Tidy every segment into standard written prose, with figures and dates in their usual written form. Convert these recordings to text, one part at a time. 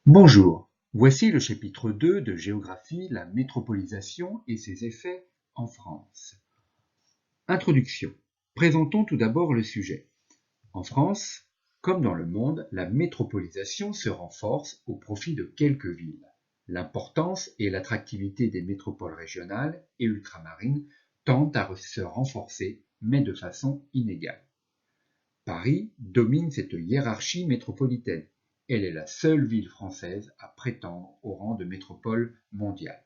Bonjour, voici le chapitre 2 de Géographie, la métropolisation et ses effets en France. Introduction. Présentons tout d'abord le sujet. En France, comme dans le monde, la métropolisation se renforce au profit de quelques villes. L'importance et l'attractivité des métropoles régionales et ultramarines tendent à se renforcer, mais de façon inégale. Paris domine cette hiérarchie métropolitaine. Elle est la seule ville française à prétendre au rang de métropole mondiale.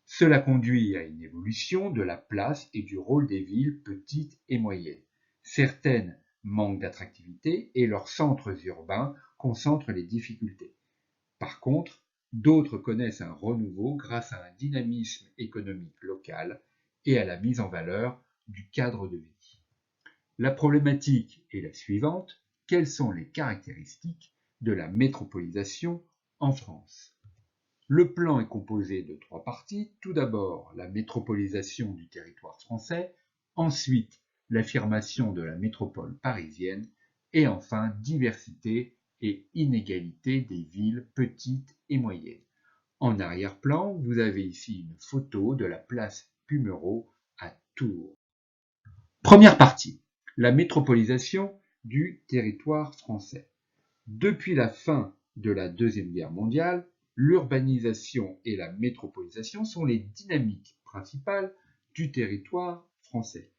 Cela conduit à une évolution de la place et du rôle des villes petites et moyennes. Certaines manquent d'attractivité et leurs centres urbains concentrent les difficultés. Par contre, d'autres connaissent un renouveau grâce à un dynamisme économique local et à la mise en valeur du cadre de vie. La problématique est la suivante: quelles sont les caractéristiques de la métropolisation en France? Le plan est composé de 3 parties. Tout d'abord, la métropolisation du territoire français, ensuite l'affirmation de la métropole parisienne, et enfin diversité et inégalité des villes petites et moyennes. En arrière-plan, vous avez ici une photo de la place Pumereau à Tours. Première partie, la métropolisation du territoire français. Depuis la fin de la Deuxième Guerre mondiale, l'urbanisation et la métropolisation sont les dynamiques principales du territoire français.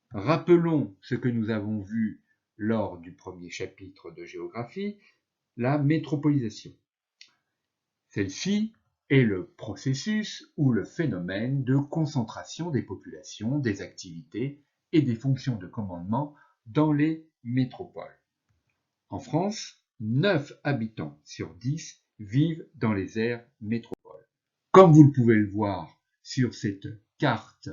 Rappelons ce que nous avons vu lors du premier chapitre de géographie, la métropolisation. Celle-ci est le processus ou le phénomène de concentration des populations, des activités et des fonctions de commandement dans les métropoles. En France, 9 habitants sur 10 vivent dans les aires métropoles. Comme vous pouvez le voir sur cette carte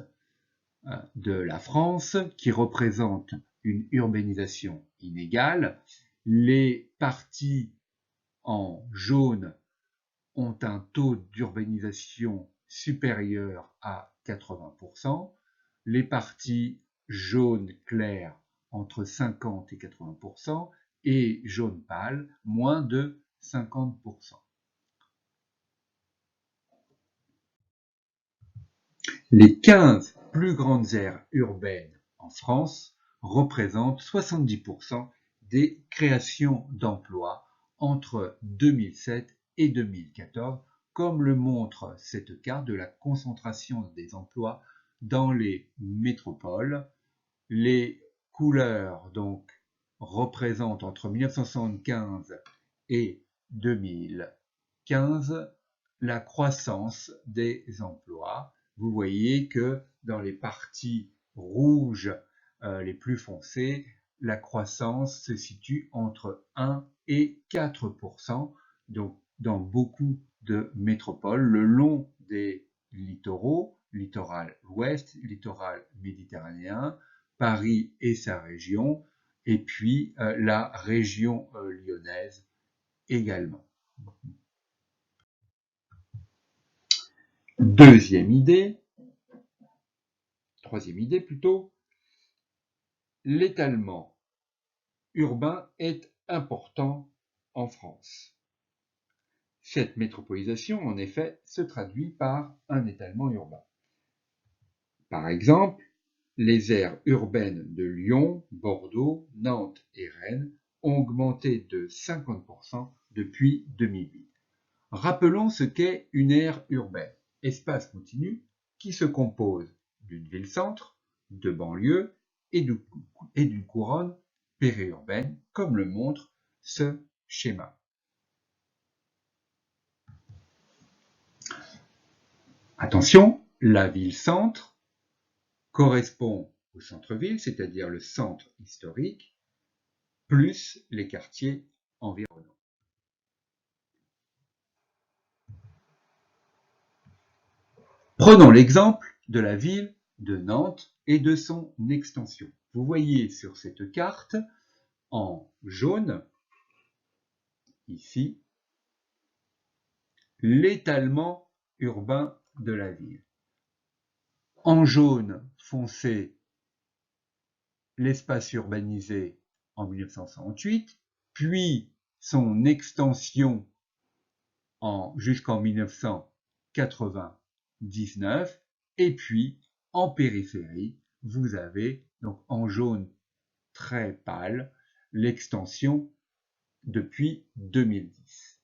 de la France qui représente une urbanisation inégale, les parties en jaune ont un taux d'urbanisation supérieur à 80%, les parties jaune clair entre 50 et 80%, et jaune pâle, moins de 50%. Les 15 plus grandes aires urbaines en France représentent 70% des créations d'emplois entre 2007 et 2014, comme le montre cette carte de la concentration des emplois dans les métropoles. Les couleurs donc représentent entre 1975 et 2015 la croissance des emplois. Vous voyez que dans les parties rouges les plus foncées, la croissance se situe entre 1 et 4%, donc dans beaucoup de métropoles le long des littoraux, littoral ouest, littoral méditerranéen, Paris et sa région, et puis la région lyonnaise également. Troisième idée plutôt, l'étalement urbain est important en France. Cette métropolisation, en effet, se traduit par un étalement urbain. Par exemple, les aires urbaines de Lyon, Bordeaux, Nantes et Rennes ont augmenté de 50% depuis 2008. Rappelons ce qu'est une aire urbaine, espace continu qui se compose d'une ville-centre, de banlieue et d'une couronne périurbaine, comme le montre ce schéma. Attention, la ville-centre correspond au centre-ville, c'est-à-dire le centre historique, plus les quartiers environnants. Prenons l'exemple de la ville de Nantes et de son extension. Vous voyez sur cette carte, en jaune, ici, l'étalement urbain de la ville. En jaune foncé, l'espace urbanisé en 1968, puis son extension jusqu'en 1999, et puis en périphérie, vous avez donc en jaune très pâle l'extension depuis 2010.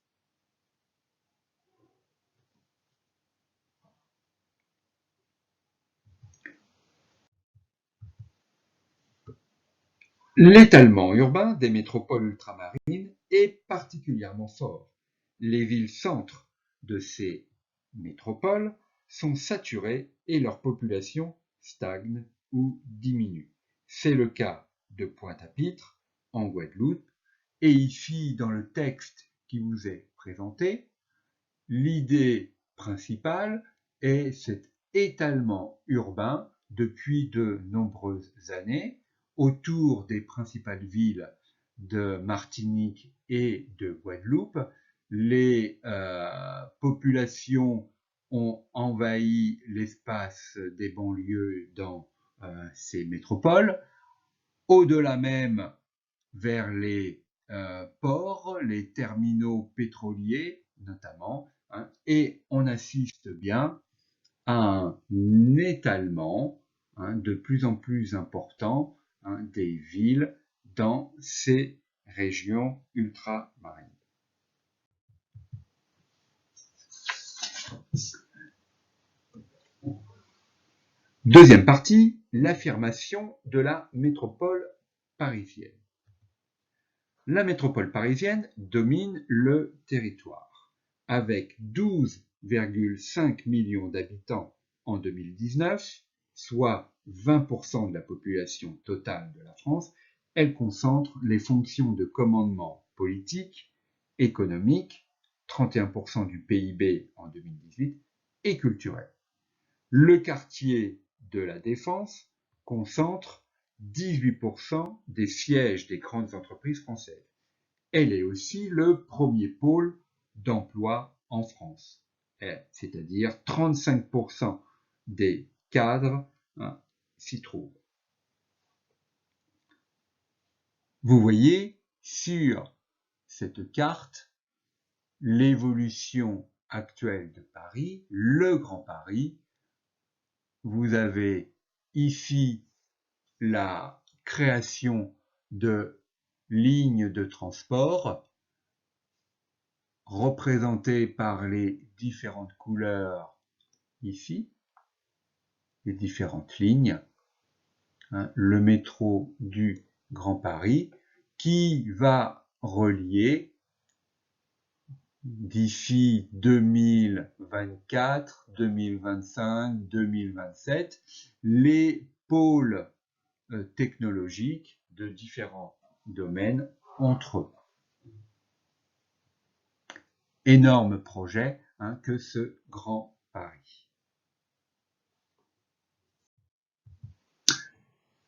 L'étalement urbain des métropoles ultramarines est particulièrement fort. Les villes-centres de ces métropoles sont saturées et leur population stagne ou diminue. C'est le cas de Pointe-à-Pitre, en Guadeloupe, et ici, dans le texte qui vous est présenté, l'idée principale est cet étalement urbain depuis de nombreuses années autour des principales villes de Martinique et de Guadeloupe. Les populations ont envahi l'espace des banlieues dans ces métropoles. Au-delà même, vers les ports, les terminaux pétroliers notamment, hein, et on assiste bien à un étalement de plus en plus important des villes dans ces régions ultramarines. Deuxième partie, l'affirmation de la métropole parisienne. La métropole parisienne domine le territoire, avec 12,5 millions d'habitants en 2019, soit 20% de la population totale de la France. Elle concentre les fonctions de commandement politique, économique, 31% du PIB en 2018, et culturel. Le quartier de la Défense concentre 18% des sièges des grandes entreprises françaises. Elle est aussi le premier pôle d'emploi en France, c'est-à-dire 35% des cadres s'y trouvent. Vous voyez sur cette carte l'évolution actuelle de Paris, le Grand Paris. Vous avez ici la création de lignes de transport représentées par les différentes couleurs ici, les différentes lignes, le métro du Grand Paris, qui va relier d'ici 2024, 2025, 2027 les pôles technologiques de différents domaines entre eux. Énorme projet que ce Grand Paris.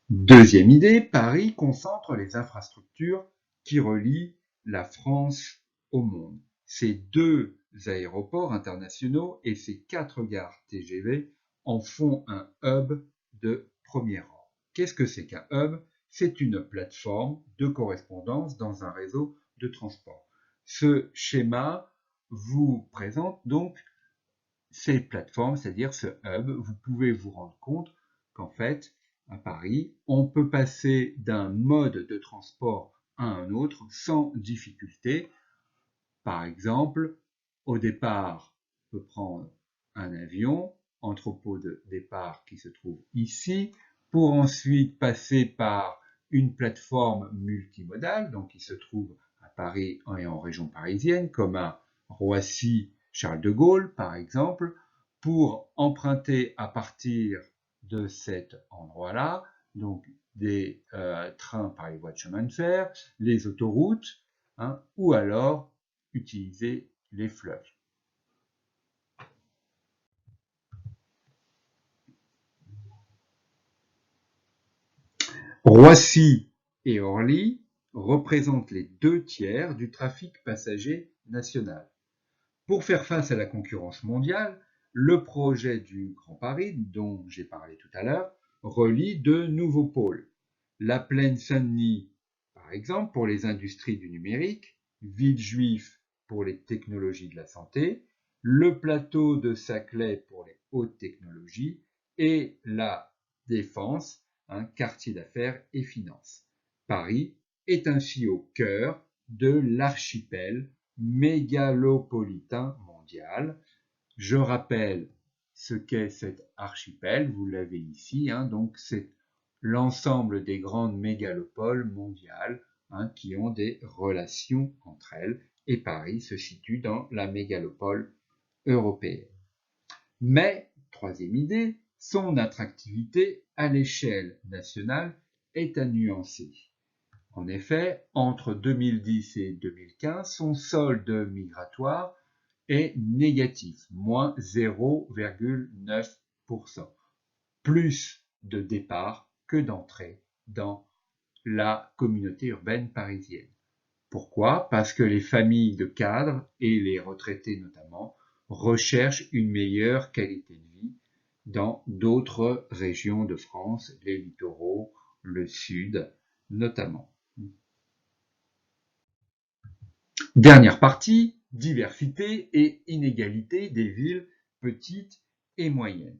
Deuxième idée, Paris concentre les infrastructures qui relient la France au monde. Ces 2 aéroports internationaux et ces 4 gares TGV en font un hub de premier rang. Qu'est-ce que c'est qu'un hub? C'est une plateforme de correspondance dans un réseau de transport. Ce schéma vous présente donc ces plateformes, c'est-à-dire ce hub. Vous pouvez vous rendre compte qu'en fait, à Paris, on peut passer d'un mode de transport à un autre sans difficulté. Par exemple, au départ, on peut prendre un avion, entrepôt de départ qui se trouve ici, pour ensuite passer par une plateforme multimodale, donc qui se trouve à Paris et en région parisienne, comme à Roissy, Charles de Gaulle, par exemple, pour emprunter à partir de cet endroit-là, donc des trains par les voies de chemin de fer, les autoroutes, ou alors utiliser les fleuves. Roissy et Orly représentent les 2/3 du trafic passager national. Pour faire face à la concurrence mondiale, le projet du Grand Paris, dont j'ai parlé tout à l'heure, relie de nouveaux pôles. La plaine Saint-Denis, par exemple, pour les industries du numérique, Villejuif pour les technologies de la santé, le plateau de Saclay pour les hautes technologies et la Défense, un quartier d'affaires et finances. Paris est ainsi au cœur de l'archipel mégalopolitain mondial. Je rappelle ce qu'est cet archipel, vous l'avez ici, donc c'est l'ensemble des grandes mégalopoles mondiales qui ont des relations entre elles, et Paris se situe dans la mégalopole européenne. Mais, troisième idée, son attractivité à l'échelle nationale est à nuancer. En effet, entre 2010 et 2015, son solde migratoire est négatif, moins 0,9%, plus de départs que d'entrées dans la communauté urbaine parisienne. Pourquoi? Parce que les familles de cadres et les retraités notamment recherchent une meilleure qualité de vie dans d'autres régions de France, les littoraux, le sud notamment. Dernière partie, diversité et inégalité des villes petites et moyennes.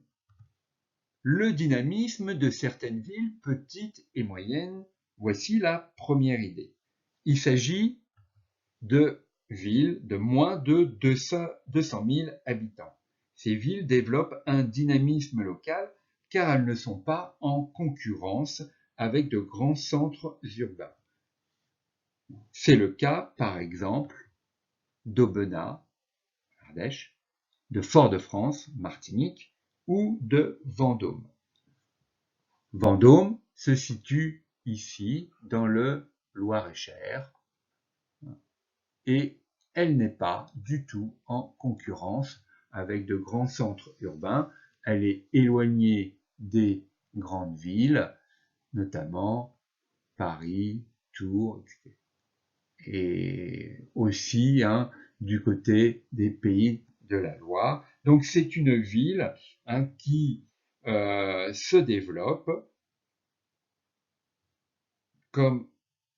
Le dynamisme de certaines villes petites et moyennes, voici la première idée. Il s'agit de villes de moins de 200 000 habitants. Ces villes développent un dynamisme local car elles ne sont pas en concurrence avec de grands centres urbains. C'est le cas, par exemple, d'Aubenas, Ardèche, de Fort-de-France, Martinique, ou de Vendôme. Vendôme se situe ici, dans le Loir-et-Cher, et elle n'est pas du tout en concurrence avec de grands centres urbains. Elle est éloignée des grandes villes, notamment Paris, Tours, etc. Et aussi du côté des Pays de la Loire. Donc c'est une ville qui se développe comme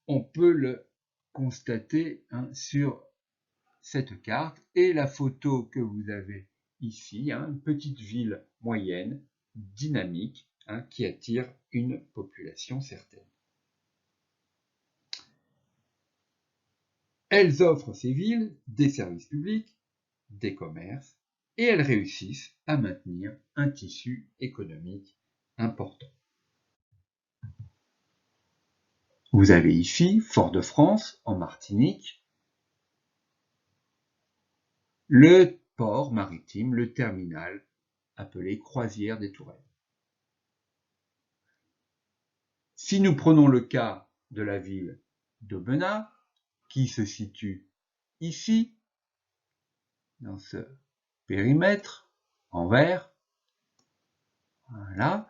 on peut le constater sur cette carte et la photo que vous avez ici, une petite ville moyenne, dynamique, qui attire une population certaine. Elles offrent, ces villes, des services publics, des commerces, et elles réussissent à maintenir un tissu économique important. Vous avez ici Fort-de-France en Martinique, le port maritime, le terminal, appelé Croisière des Tourelles. Si nous prenons le cas de la ville d'Aubenas, qui se situe ici, dans ce périmètre, en vert, voilà,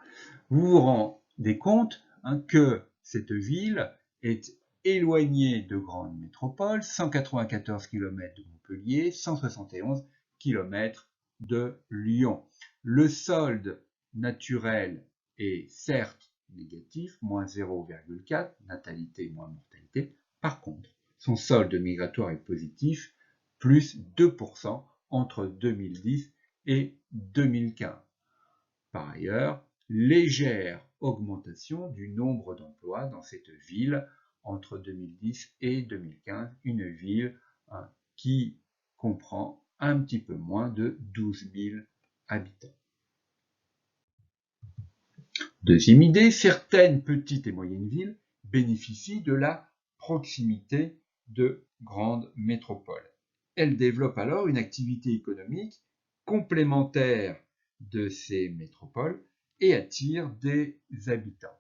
vous vous rendez compte que cette ville est éloignée de grandes métropoles, 194 km de Montpellier, 171 km de Lyon. Le solde naturel est certes négatif, moins 0,4, natalité moins mortalité. Par contre, son solde migratoire est positif, plus 2% entre 2010 et 2015. Par ailleurs, légère augmentation du nombre d'emplois dans cette ville entre 2010 et 2015, une ville qui comprend un petit peu moins de 12 000 habitants. Deuxième idée, certaines petites et moyennes villes bénéficient de la proximité de grandes métropoles. Elles développent alors une activité économique complémentaire de ces métropoles et attirent des habitants.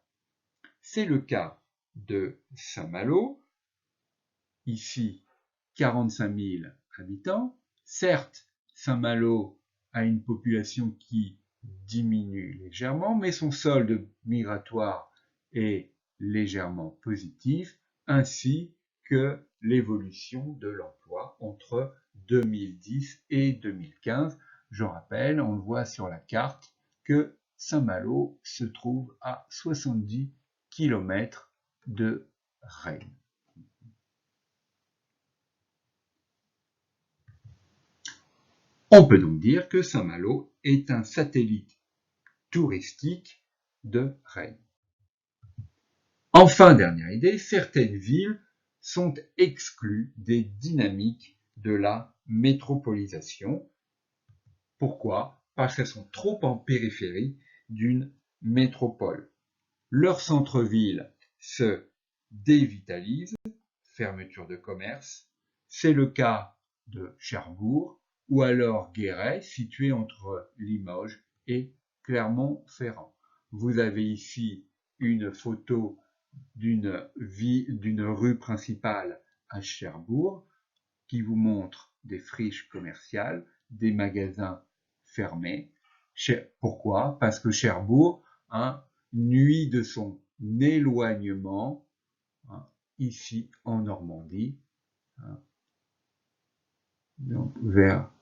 C'est le cas de Saint-Malo, ici 45 000 habitants. Certes, Saint-Malo a une population qui diminue légèrement, mais son solde migratoire est légèrement positif, ainsi que l'évolution de l'emploi entre 2010 et 2015. Je rappelle, on le voit sur la carte, que Saint-Malo se trouve à 70 km de Rennes. On peut donc dire que Saint-Malo est un satellite touristique de Rennes. Enfin, dernière idée, certaines villes sont exclues des dynamiques de la métropolisation. Pourquoi? Parce qu'elles sont trop en périphérie d'une métropole. Leur centre-ville se dévitalise, fermeture de commerce. C'est le cas de Cherbourg ou alors Guéret, situé entre Limoges et Clermont-Ferrand. Vous avez ici une photo d'une rue principale à Cherbourg qui vous montre des friches commerciales, des magasins fermés. Pourquoi? Parce que Cherbourg nuit de son éloignement ici en Normandie, donc vers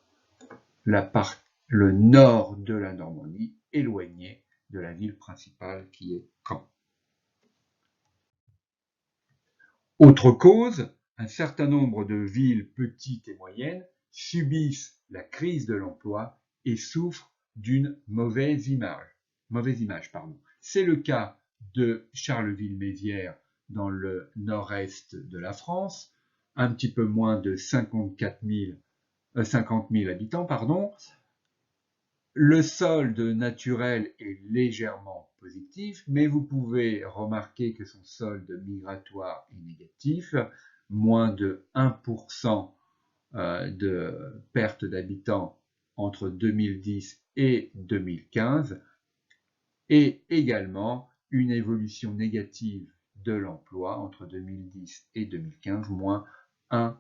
le nord de la Normandie, éloigné de la ville principale qui est Caen. Autre cause, un certain nombre de villes petites et moyennes subissent la crise de l'emploi et souffrent d'une mauvaise image. C'est le cas de Charleville-Mézières dans le nord-est de la France, un petit peu moins de 50 000 habitants, Le solde naturel est légèrement positif, mais vous pouvez remarquer que son solde migratoire est négatif, moins de 1% de perte d'habitants entre 2010 et 2015, et également une évolution négative de l'emploi entre 2010 et 2015, moins 1%.